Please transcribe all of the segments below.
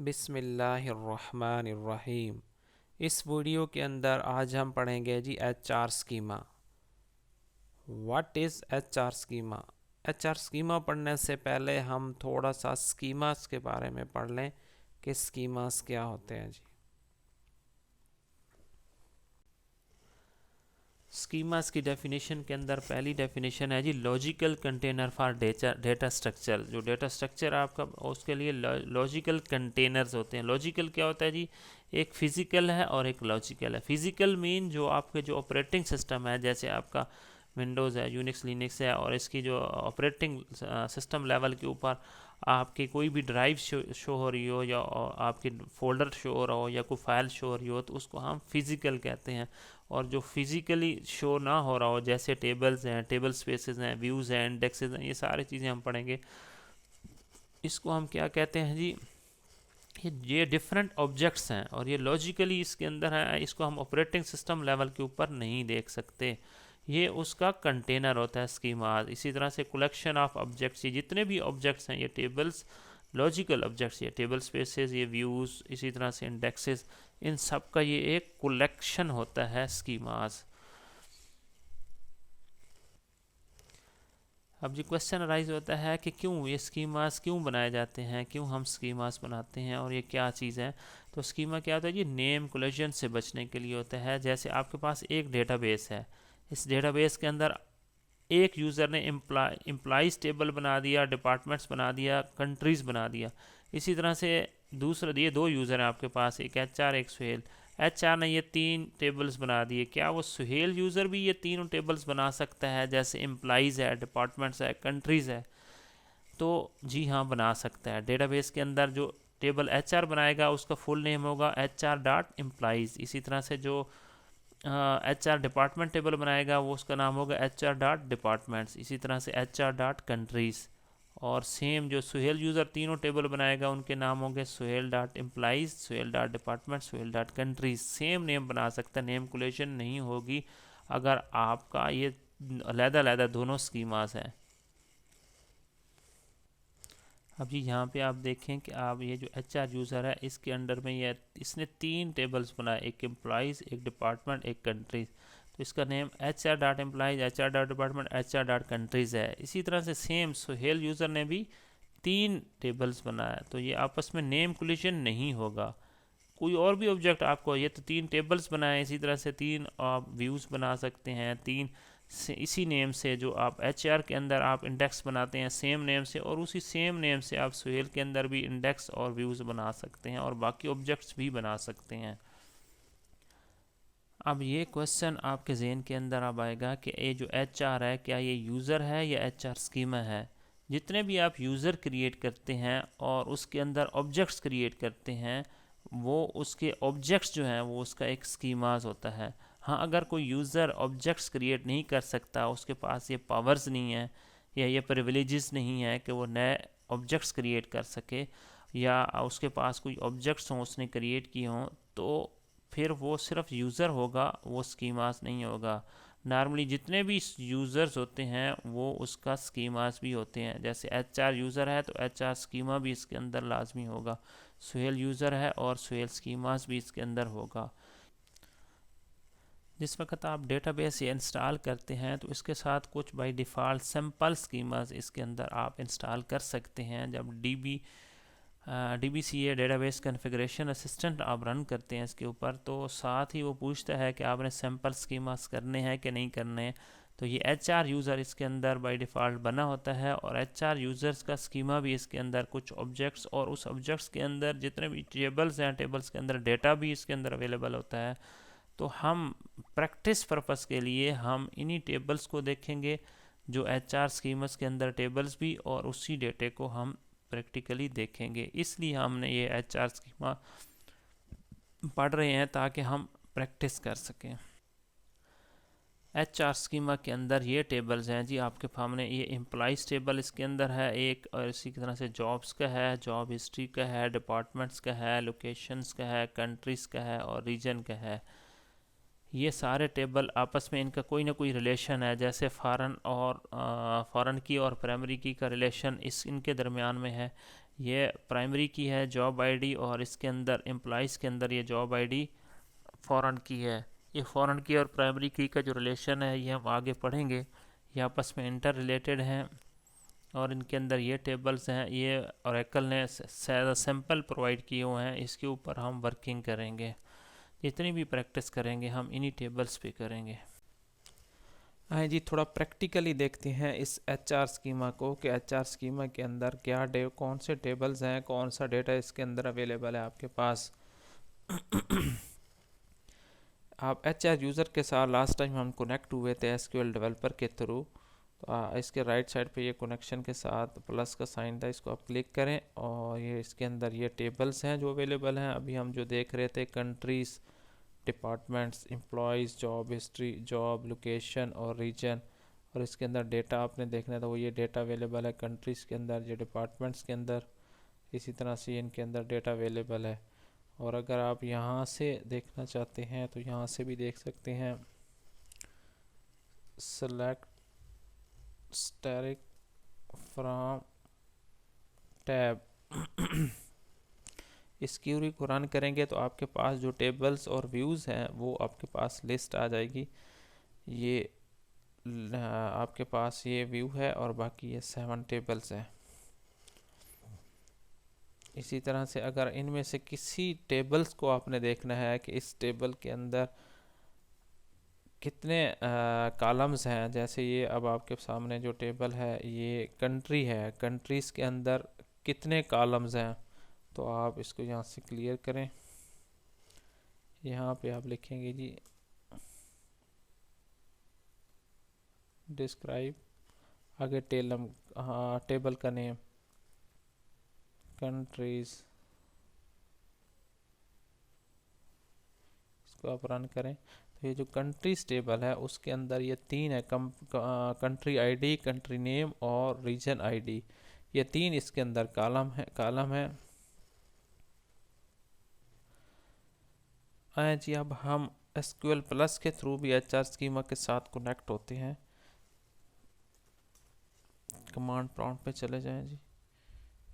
बिस्मिल्लाहिर्रहमानिर्रहीम। इस वीडियो के अंदर आज हम पढ़ेंगे जी HR schema. What is HR schema? HR schema पढ़ने से पहले हम थोड़ा सा स्कीमास के बारे में पढ़ लें कि स्कीमास क्या होते हैं जी। स्कीमास की डेफिनेशन के अंदर पहली डेफिनेशन है जी logical container for data structure. जो डेटा स्ट्रक्चर आपका उसके लिए लॉजिकल कंटेनर्स होते हैं। लॉजिकल क्या होता है जी? एक फिजिकल है और एक लॉजिकल है। फिजिकल मीन जो आपके जो ऑपरेटिंग सिस्टम है, जैसे आपका विंडोज़ है, यूनिक्स लिनक्स है, और इसकी जो ऑपरेटिंग सिस्टम लेवल के ऊपर आपकी कोई भी ड्राइव शो हो रही हो, या आपकी फोल्डर शो हो रहा हो, या कोई फाइल शो हो रही हो, तो उसको हम फिज़िकल कहते हैं। और जो फिज़िकली शो ना हो रहा हो, जैसे टेबल्स हैं, टेबल स्पेसेस हैं, व्यूज़ हैं, इंडेक्सेस हैं, ये सारी चीज़ें हम पढ़ेंगे। इसको हम क्या कहते हैं जी? ये डिफरेंट ऑब्जेक्ट्स हैं और ये लॉजिकली इसके अंदर है। इसको हम ऑपरेटिंग सिस्टम लेवल के ऊपर नहीं देख सकते। ये उसका कंटेनर होता है स्कीमा। इसी तरह से कलेक्शन ऑफ ऑब्जेक्ट्स, ये जितने भी ऑब्जेक्ट्स हैं, ये टेबल्स, लॉजिकल ऑब्जेक्ट्स, ये टेबल स्पेसेस, ये व्यूज़, इसी तरह से इंडेक्सेस, इन सब का ये एक कलेक्शन होता है स्कीमास। अब जो क्वेश्चन राइज होता है कि क्यों ये स्कीमास क्यों बनाए जाते हैं, क्यों हम स्कीमास बनाते हैं, और ये क्या चीज़ है? तो स्कीमा क्या होता है जी? नेम कोलिजन से बचने के लिए होता है। जैसे आपके पास एक डेटाबेस है, इस डेटाबेस के अंदर एक यूज़र ने एम्प्लॉइज टेबल बना दिया, डिपार्टमेंट्स बना दिया, कंट्रीज़ बना दिया। इसी तरह से दूसरा, ये दो यूज़र हैं आपके पास, एक HR एक सुहेल। HR ने ये 3 टेबल्स बना दिए। क्या वो सुहेल यूज़र भी ये तीनों टेबल्स बना सकता है? जैसे एम्प्लॉइज़ है, डिपार्टमेंट्स है, कंट्रीज़ है। तो जी हाँ, बना सकता है। डेटाबेस के अंदर जो टेबल HR बनाएगा उसका फुल नेम होगा HR.एम्प्लॉइज़। इसी तरह से जो HR डिपार्टमेंट टेबल बनाएगा वो उसका नाम होगा HR.डिपार्टमेंट्स। इसी तरह से HR.कंट्रीज़। और सेम जो सुहेल यूज़र तीनों टेबल बनाएगा उनके नाम होंगे सुहेल.एम्प्लॉइज़, सुहेल.डिपार्टमेंट, सुहेल.कंट्रीज़। सेम नेम बना सकता है, नेम कोलेशन नहीं होगी अगर आपका ये अलग-अलग दोनों स्कीमास हैं। अब जी यहाँ पे आप देखें कि आप ये जो HR यूज़र है, इसके अंडर में ये इसने 3 टेबल्स बनाए, एक एम्प्लॉइज़, एक डिपार्टमेंट, एक कंट्रीज़। तो इसका नेम HR.एम्प्लॉइज़, HR.डिपार्टमेंट, HR.कंट्रीज़ है। इसी तरह से सेम सुहेल यूज़र ने भी 3 टेबल्स बनाया, तो ये आपस में नेम कोलिशन नहीं होगा। कोई और भी ऑब्जेक्ट आपको, ये तो 3 टेबल्स बनाए, इसी तरह से 3 आप व्यूज़ बना सकते हैं, 3 से इसी नेम से जो आप HR के अंदर आप इंडेक्स बनाते हैं सेम नेम से, और उसी सेम नेम से आप सुहेल के अंदर भी इंडेक्स और व्यूज़ बना सकते हैं, और बाकी ऑब्जेक्ट्स भी बना सकते हैं। अब ये क्वेश्चन आपके जहन के अंदर अब आएगा कि ये जो HR है, क्या ये यूज़र है या HR स्कीमा है? जितने भी आप यूज़र क्रिएट करते हैं और उसके अंदर ऑब्जेक्ट्स क्रिएट करते हैं, वो उसके ऑब्जेक्ट्स जो हैं वो उसका एक स्कीमास होता है। हाँ, अगर कोई यूज़र ऑब्जेक्ट्स क्रिएट नहीं कर सकता, उसके पास ये पावर्स नहीं है या ये प्रिविलेजेस नहीं है कि वो नए ऑब्जेक्ट्स क्रिएट कर सके, या उसके पास कोई ऑब्जेक्ट्स हों उसने क्रिएट किए हों, तो फिर वो सिर्फ यूज़र होगा, वो स्कीमास नहीं होगा। नॉर्मली जितने भी यूज़र्स होते हैं वो उसका स्कीमास भी होते हैं। जैसे HR यूज़र है तो HR स्कीमा भी इसके अंदर लाजमी होगा। सुहेल यूज़र है और सुहेल स्कीमास भी इसके अंदर होगा। जिस वक्त आप डेटाबेस ये इंस्टॉल करते हैं तो इसके साथ कुछ बाय डिफ़ॉल्ट सिंपल स्कीमास इसके अंदर आप इंस्टॉल कर सकते हैं। जब DBCA डेटाबेस कॉन्फ़िगरेशन असिस्टेंट आप रन करते हैं इसके ऊपर, तो साथ ही वो पूछता है कि आपने सिंपल स्कीमास करने हैं कि नहीं करने हैं। तो ये HR यूज़र इसके अंदर बाय डिफ़ॉल्ट बना होता है, और HR यूज़र्स का स्कीमा भी इसके अंदर कुछ ऑब्जेक्ट्स, और उस ऑब्जेक्ट्स के अंदर जितने भी टेबल्स हैं, टेबल्स के अंदर डेटा भी इसके अंदर अवेलेबल होता है। तो हम प्रैक्टिस पर्पस के लिए हम इन्हीं टेबल्स को देखेंगे, जो HR स्कीम्स के अंदर टेबल्स भी, और उसी डेटे को हम प्रैक्टिकली देखेंगे। इसलिए हमने ये HR स्कीमा पढ़ रहे हैं ताकि हम प्रैक्टिस कर सकें। HR स्कीमा के अंदर ये टेबल्स हैं जी आपके सामने। ये एम्प्लॉइज़ टेबल इसके अंदर है एक, और इसी तरह से जॉब्स का है, जॉब हिस्ट्री का है, डिपार्टमेंट्स का है, लोकेशंस का है, कंट्रीज़ का है, और रीजन का है। ये सारे टेबल आपस में इनका कोई ना कोई रिलेशन है, जैसे फॉरेन की और प्राइमरी की का रिलेशन इनके दरमियान में है। ये प्राइमरी की है जॉब आईडी, और इसके अंदर एम्प्लॉइज़ के अंदर ये जॉब आईडी फॉरेन की है। ये फॉरेन की और प्राइमरी की का जो रिलेशन है ये हम आगे पढ़ेंगे, ये आपस में इंटर रिलेटेड हैं। और इनके अंदर ये टेबल्स हैं, ये ओरेकल ने सैम्पल प्रोवाइड किए हुए हैं, इसके ऊपर हम वर्किंग करेंगे। जितनी भी प्रैक्टिस करेंगे हम इन्हीं टेबल्स पे करेंगे। हाँ जी, थोड़ा प्रैक्टिकली देखते हैं इस HR स्कीमा को कि HR स्कीमा के अंदर क्या कौन से टेबल्स हैं, कौन सा डेटा इसके अंदर अवेलेबल है आपके पास। आप HR यूज़र के साथ लास्ट टाइम हम कनेक्ट हुए थे SQL डेवलपर के थ्रू, तो इसके राइट साइड पे ये कनेक्शन के साथ प्लस का साइन था, इसको आप क्लिक करें और ये इसके अंदर ये टेबल्स हैं जो अवेलेबल हैं। अभी हम जो देख रहे थे countries, departments, employees, job history, job location और रीजन, और इसके अंदर डेटा आपने देखना था, वो ये डेटा अवेलेबल है कंट्रीज़ के अंदर, ये डिपार्टमेंट्स के अंदर, इसी तरह से इनके अंदर डेटा अवेलेबल है। और अगर आप यहाँ से देखना चाहते हैं तो यहाँ से भी देख सकते हैं, सेलेक्ट स्टैटिक फ्रॉम टैब। इस क्यूरी को रन करेंगे तो आपके पास जो टेबल्स और व्यूज़ हैं वो आपके पास लिस्ट आ जाएगी। ये आपके पास ये व्यू है और बाकी ये 7 टेबल्स हैं। इसी तरह से अगर इनमें से किसी टेबल्स को आपने देखना है कि इस टेबल के अंदर कितने कॉलम्स हैं, जैसे ये अब आपके सामने जो टेबल है ये कंट्री है, कंट्रीज़ के अंदर कितने कॉलम्स हैं, तो आप इसको यहाँ से क्लियर करें। यहाँ पे आप लिखेंगे जी डिस्क्राइब, आगे टेबल का नेम कंट्रीज़, इसको आप रन करें तो ये जो कंट्रीज टेबल है उसके अंदर ये 3 है, कंट्री आईडी, कंट्री नेम और रीजन आईडी, ये 3 इसके अंदर कॉलम है। आए जी, अब हम SQL प्लस के थ्रू भी HR स्कीमा के साथ कनेक्ट होते हैं। कमांड प्रॉम्प्ट पे चले जाएं जी,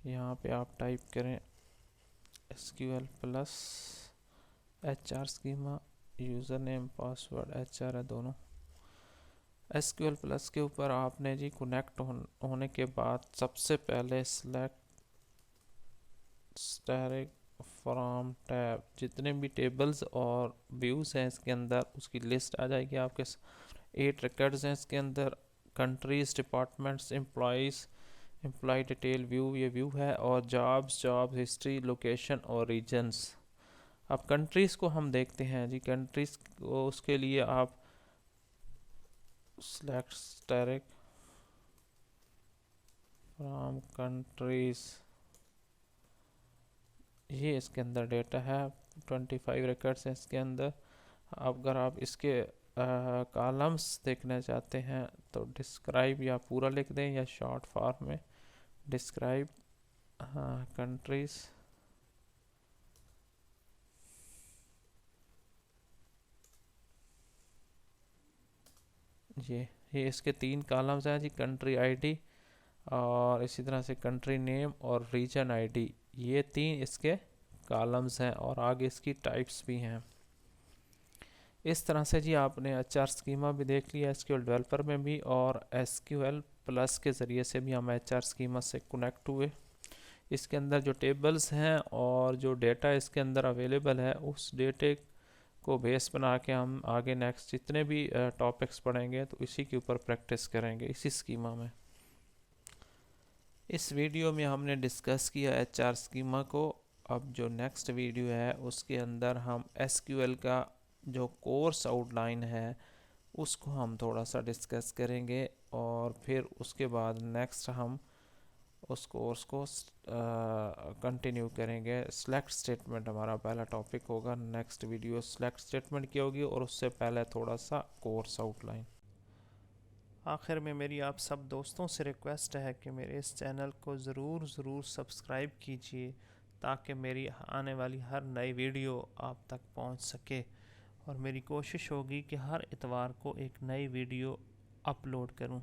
यहाँ पे आप टाइप करें SQL plus HR schema, user name password HR है दोनों। SQL प्लस के ऊपर आपने जी कनेक्ट होने के बाद सबसे पहले सेलेक्ट स्टैटिक फ्रॉम टैब, जितने भी टेबल्स और व्यूज़ हैं इसके अंदर उसकी लिस्ट आ जाएगी आपके। 8 रिकॉर्ड्स हैं इसके अंदर, countries, departments, employees, employee detail view, ये व्यू है, और जॉब हिस्ट्री, लोकेशन और रीजन्स। अब कंट्रीज़ को हम देखते हैं जी, कंट्रीज़ को उसके लिए आप सेलेक्ट स्टैटिक फ्रॉम कंट्रीज़, ये इसके अंदर डेटा है, 25 रिकॉर्ड्स हैं इसके अंदर। अगर आप इसके कॉलम्स देखना चाहते हैं तो डिस्क्राइब या पूरा लिख दें या शॉर्ट फॉर्म में डिस्क्राइब कंट्रीज़, ये इसके 3 कॉलम्स हैं जी, कंट्री आईडी और इसी तरह से कंट्री नेम और रीजन आईडी, ये 3 इसके कॉलम्स हैं और आगे इसकी टाइप्स भी हैं। इस तरह से जी आपने HR स्कीमा भी देख लिया SQL डेवलपर में भी, और SQL प्लस के ज़रिए से भी हम HR स्कीमा से कनेक्ट हुए। इसके अंदर जो टेबल्स हैं और जो डेटा इसके अंदर अवेलेबल है उस डेटे को बेस बना के हम आगे नेक्स्ट जितने भी टॉपिक्स पढ़ेंगे तो इसी के ऊपर प्रैक्टिस करेंगे इसी स्कीमा में। इस वीडियो में हमने डिस्कस किया HR स्कीमा को। अब जो नेक्स्ट वीडियो है उसके अंदर हम SQL का जो कोर्स आउटलाइन है उसको हम थोड़ा सा डिस्कस करेंगे, और फिर उसके बाद नेक्स्ट हम उस कोर्स को कंटिन्यू करेंगे। सेलेक्ट स्टेटमेंट हमारा पहला टॉपिक होगा, नेक्स्ट वीडियो सेलेक्ट स्टेटमेंट की होगी, और उससे पहले थोड़ा सा कोर्स आउटलाइन। आखिर में मेरी आप सब दोस्तों से रिक्वेस्ट है कि मेरे इस चैनल को ज़रूर सब्सक्राइब कीजिए ताकि मेरी आने वाली हर नई वीडियो आप तक पहुंच सके, और मेरी कोशिश होगी कि हर इतवार को एक नई वीडियो अपलोड करूं।